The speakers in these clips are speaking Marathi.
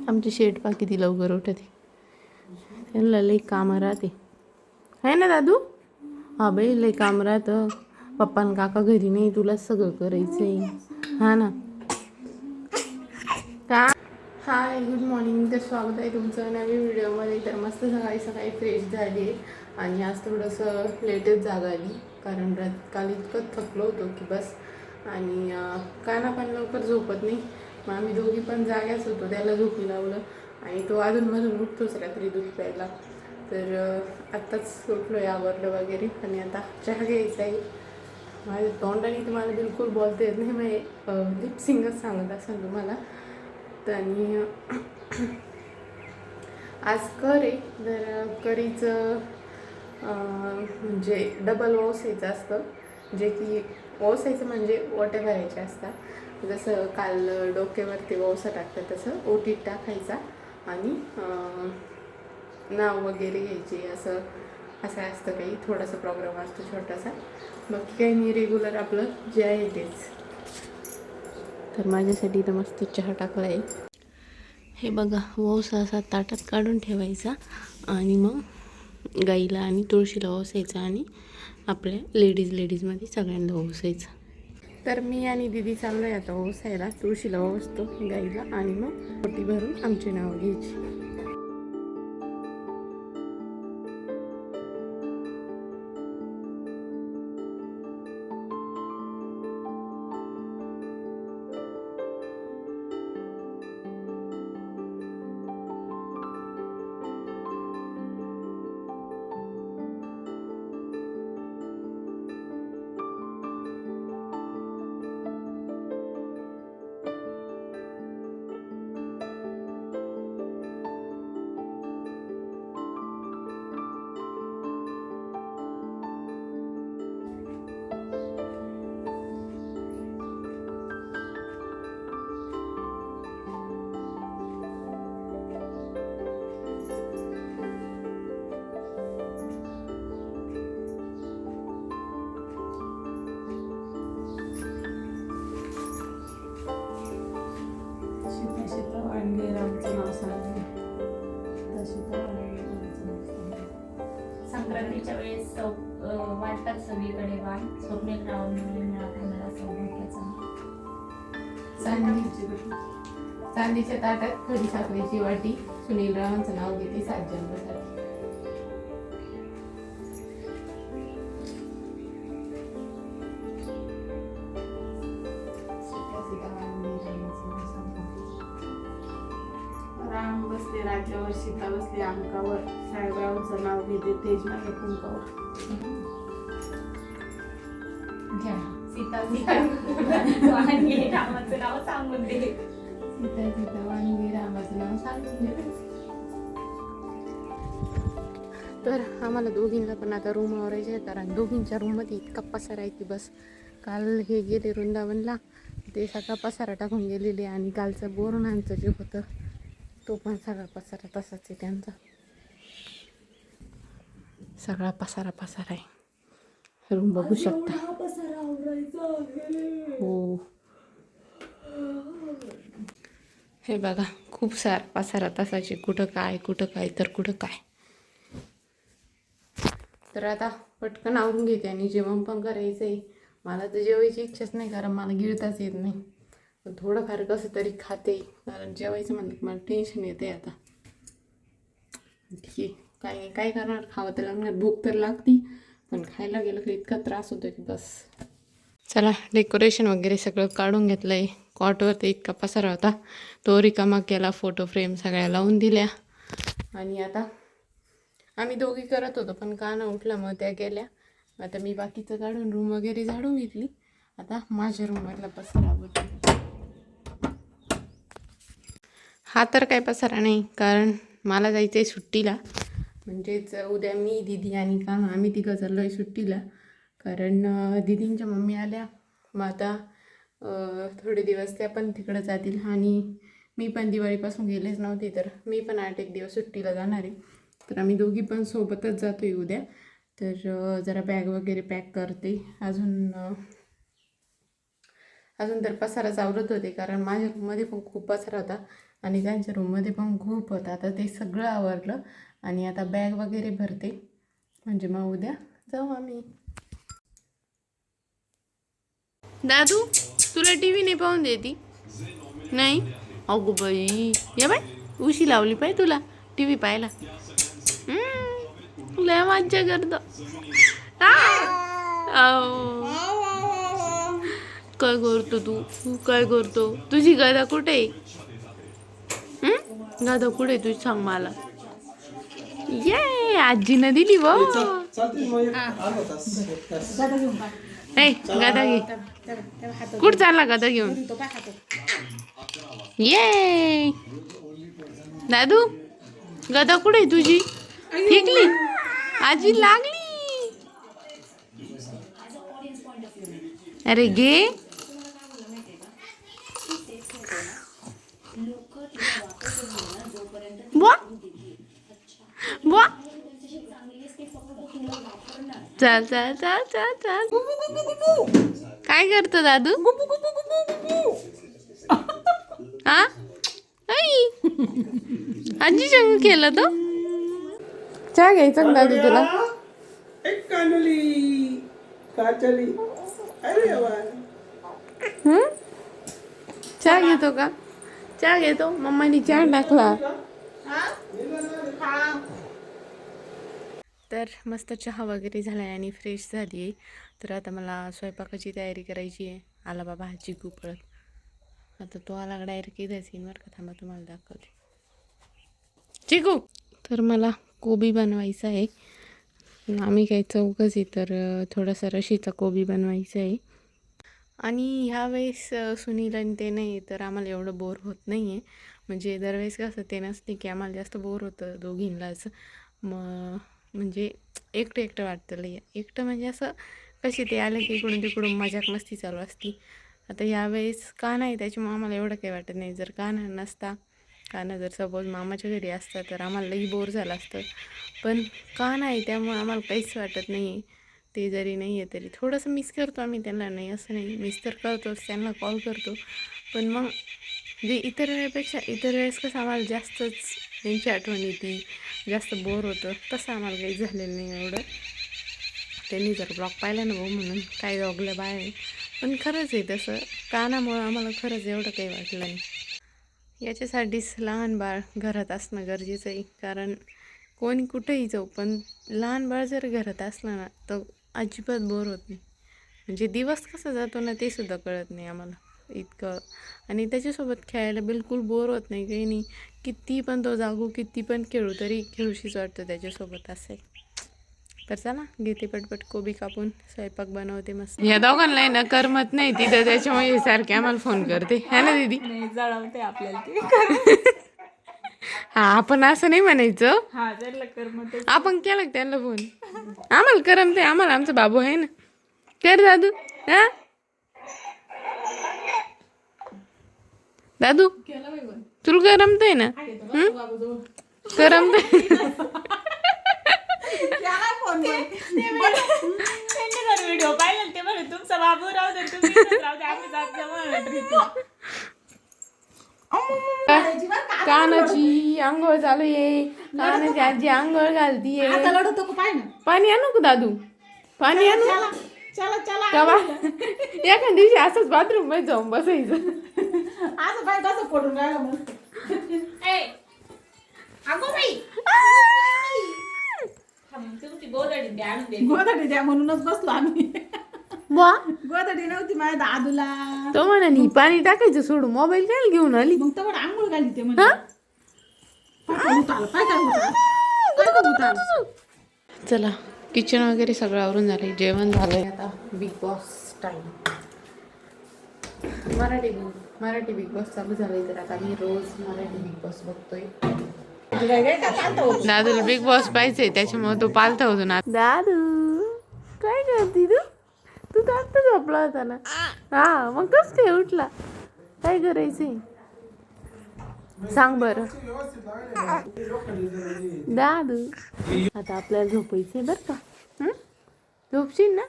आमची शेट पा किती लवकर उठते, त्यांना लई कामं राहते आहे ना दादू. हा बाई लई काम राहतं. पप्पा आणि काका घरी नाही, तुलाच सगळं करायचं आहे. हा ना. का हाय गुड मॉर्निंग. तर स्वागत आहे तुमचं नवीन व्हिडिओमध्ये. तर मस्त सकाळी सकाळी फ्रेश झाली आणि आज थोडंसं लेटच जाग आली, कारण काल इतकं थकलो होतो की बस. आणि काना पण लवकर झोपत नाही, मग आम्ही दोघी पण जाग्याच होतो. त्याला झोपी लावलं आणि तो अजूनमधून उठतोच रात्री दूध प्यायला. तर आत्ताच उठलो आहे, आवरलं वगैरे आणि आता चहा घ्यायचा आहे. माझ्या तोंडाने तुम्हाला बिलकुल बोलता येत नाही, मग लिप सिंगच सांगत असेल तुम्हाला. तर आणि आज करी तर करीचं म्हणजे डबल ओसायचं असतं, जे की ओसायचं म्हणजे ओट्या भरायचे असतात. जसं काल डोक्यावरती ओसा टाकतात तसं ओटीत टाकायचा आणि नाव वगैरे घ्यायची. असं असतं काही, थोडासा प्रोग्राम असतो छोटासा. बाकी काही मी रेग्युलर आपलं जे आहे तेच. तर माझ्यासाठी तर मस्त चहा टाकला आहे. हे बघा, ओसा असा ताटात काढून ठेवायचा आणि मग गाईला आणि तुळशीला ओसायचं आणि आपल्या लेडीजमध्ये सगळ्यांना ओसायचं. तर मी आणि दीदी चाललो आहे आता ओसायला. तुळशीला ओसतो गाईला आणि मग ओटी भरून आमची नावं घ्यायची. संक्रांतीच्या वेळेस वाटतात सगळीकडे वाण. स्वप्नील रावने मिळाला मला सौभाग्याचा. चांदीच्या ताटात खडी साखरेची वाटी, सुनील रावांचं नाव घेते 7 जन्मासाठी. राम बसले राज्यावर, सीता बसली अंकावर, साहेबरावांचं नाव घेते तेज माझ्या कुंकावर. सीता सीता वाणी रामाचं नाव सांगून दे. सीता सीता वाणी रामाचं नाव सांगून दे. तर आम्हाला दोघींना पण आता रूम आवरायचे आहे, कारण दोघींच्या रूममध्ये इतका पसारा आहे की बस. काल हे गेले वृंदावनला, ते सगळा पसारा टाकून गेलेले आणि कालचं बोरणांचं जे होतं तो पण सगळा पसारा तसाच आहे त्यांचा. सगळा पसारा आहे. रूम बघू शकता. हो, हे बघा खूप सारा पसारा तसाचे. कुठं काय तर कुठं काय. तर आता पटकन आवरून घेते आणि जेवण पण करायचं आहे. मला तर जेवायची इच्छाच नाही, कारण मला गिळताच येत नाही. पण थोडंफार कसं तरी खाते, कारण जेवायचं म्हणलं की मला टेन्शन येते. आता ठीक आहे, काय करणार, खावं तर लागणार. भूक तर लागती, पण खायला गेलं की इतका त्रास होतो की बस. चला, डेकोरेशन वगैरे सगळं काढून घेतलं आहे. कॉटवरती इतका पसारा होता, तो रिकामा केला. फोटो फ्रेम सगळ्या लावून दिल्या आणि आता आम्ही दोघी करत होतो, पण काना उठला मग त्या गेल्या. आता मी बाकीचं काढून रूम वगैरे झाडून घेतली. आता माझ्या रूममधला पसारा आवडतो. हा तर काय पसारा नाही, कारण मला जायचं आहे सुट्टीला. म्हणजेच उद्या मी, दीदी आणि काना आम्ही तिघं चाललो आहे सुट्टीला. कारण दीदींच्या मम्मी आल्या, मग आता थोडे दिवस त्या पण तिकडं जातील. आणि मी पण दिवाळीपासून गेलेच नव्हते, तर मी पण 8-1 दिवस सुट्टीला जाणार आहे. तर आम्ही दोघी पण सोबतच जातो आहे उद्या. तर जरा बॅग वगैरे पॅक करते. अजून तर पसाराच आवरत होते, कारण माझ्या रूममध्ये पण खूप पसारा होता. आणि त्यांच्या रूममध्ये पण खूप होतं. आता ते सगळं आवरलं आणि आता बॅग वगैरे भरते, म्हणजे मग उद्या जाऊ आम्ही. दादू तुला टी व्ही नाही पाहून देती? नाही अगो बाई, ये बाय उशी लावली पाय तुला टी व्ही पाहायला. लय मज्जा करतो. काय करतो तू काय करतो? तुझी गादा कुठे आहे? गादा कुठे तुझी सांग मला. ये आजीनं दिली व. ए गादा घे. कुठं चालला गादा घेऊन? ये दादू गदा कुठे आहे तुझी? फेकली आजी लागली. अरे घे. बुआ बुआ चल चल चल चल चल. काय करतो दादू? हा आई आजी संग केलं तो. चहा घ्यायचा का दादू तुला? चहा घेतो का? चहा घेतो. मम्मानी चहा टाकला. तर मस्त चहा वगैरे झाला आहे आणि फ्रेश झाली आहे. तर आता मला स्वयंपाकाची तयारी करायची आहे. आला बाबा हा चिकू पळत. आता तो आला डायरेक्ट इथेच येईन बरं का. थांबा तुम्हाला दाखवते. चिकू तर मला कोबी बनवायचा आहे. आम्ही काही चौकच आहे तर थोडासा रशीचा कोबी बनवायचा आहे. आणि ह्यावेळेस सुनील आणि ते नाही तर आम्हाला एवढं बोर होत नाही आहे. म्हणजे दरवेळेस कसं ते नसते की आम्हाला जास्त बोर होतं दोघींनाच. म्हणजे एकटं एकटं वाटतं लय. एकटं म्हणजे असं कशी ते आलं की इकडून तिकडून मजाक मस्ती चालू असती. आता ह्यावेळेस का नाही त्याच्यामुळे आम्हाला एवढं काही वाटत नाही. जर कान्हा नसता, कान्हा जर सपोज मामाच्या घरी असतं तर आम्हाला लई बोर झालं असतं. पण का नाही त्यामुळे आम्हाला काहीच वाटत नाही. ते जरी नाही आहे तरी थोडंसं मिस करतो आम्ही त्यांना. नाही असं नाही, मिस तर करतोच, त्यांना कॉल करतो. पण मग जे इतर वेळेपेक्षा इतर वेळेस कसं आम्हाला जास्तच त्यांची आठवण येते, जास्त बोर होतं. तसं आम्हाला काही झालेलं नाही एवढं. त्यांनी जर ब्लॉग पाहिला ना भाऊ म्हणून काय दोघल्या बाय. पण खरंच आहे तसं कानामुळं आम्हाला खरंच एवढं काही वाटलं नाही. याच्यासाठीच लहान बाळ घरात असणं गरजेचं आहे. कारण कोणी कुठेही जाऊ पण लहान बाळ जर घरात असलं ना तर अजिबात बोर होत नाही. म्हणजे दिवस कसा जातो ना ते सुद्धा कळत नाही आम्हाला इतकं. आणि त्याच्यासोबत खेळायला बिलकुल बोर होत नाही, काही नाही. किती पण तो जागू, किती पण खेळू तरी खेळूशीच वाटतं त्याच्यासोबत. असं आहे. तर चला घेते पटपट कोबी कापून, स्वयंपाक बनवते मस्त. या दोघांना ना करमत नाही तिथं, त्याच्यामुळे सारखे आम्हाला फोन करते है ना दीदी? जळवते आपल्याला. हा आपण असं नाही म्हणायचं. हा त्याला करमत. आपण केलं त्यांना फोन. आम्हाला करमते, आम्हाला आमचा बाबू आहे ना. कर दादू. हा दादू तुला करमतंय ना? करमतंय. व्हिडिओ पाहिला ते म्हणे तुमचा बाबू राहू दे, तुम्ही राहू दे, आम्ही जात कानाची आंघोळ चालू आहे. कानाची आजी आंघोळ घालतीये. पाणी आणू का दादू? पाणी आणू? चला एखाद्या दिवशी असंच बाथरूम मध्ये जाऊन बसायचं. असं पाय कसं पडून राहिलं मग. तुमची गोदडी द्या म्हणूनच बसलो आम्ही. गोदडी नव्हती माझ्या दादूला. तो म्हणा पाणी टाकायचं सोडून मोबाईल काय घेऊन आली. मग तर आंघोळ घाली ते म्हणजे. चला किचन वगैरे सगळं आवरून झालंय, जेवण झालंय. आता big boss time. Marathi big boss चालू झालंय तर आता मी रोज मराठी बिग बॉस बघतोय. दादूला बिग बॉस पाहिजे त्याच्यामुळे तो पालथा होतो ना. दादू काय करती तू? तू तर आत्ता झोपला होता ना. हा मग कस काय उठला? काय करायचंय सांग बरं दादू. आता आपल्याला झोपायचंय बरं का. झोपशील ना?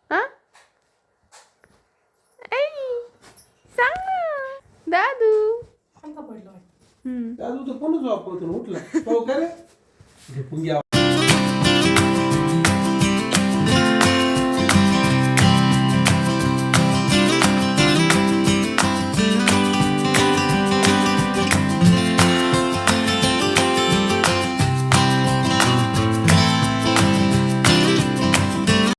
हा सांग ना दादू. का पडलं वाटतं. हम्म. दादू तर कोणच वापरतो उठला हो का रे झोपून घ्या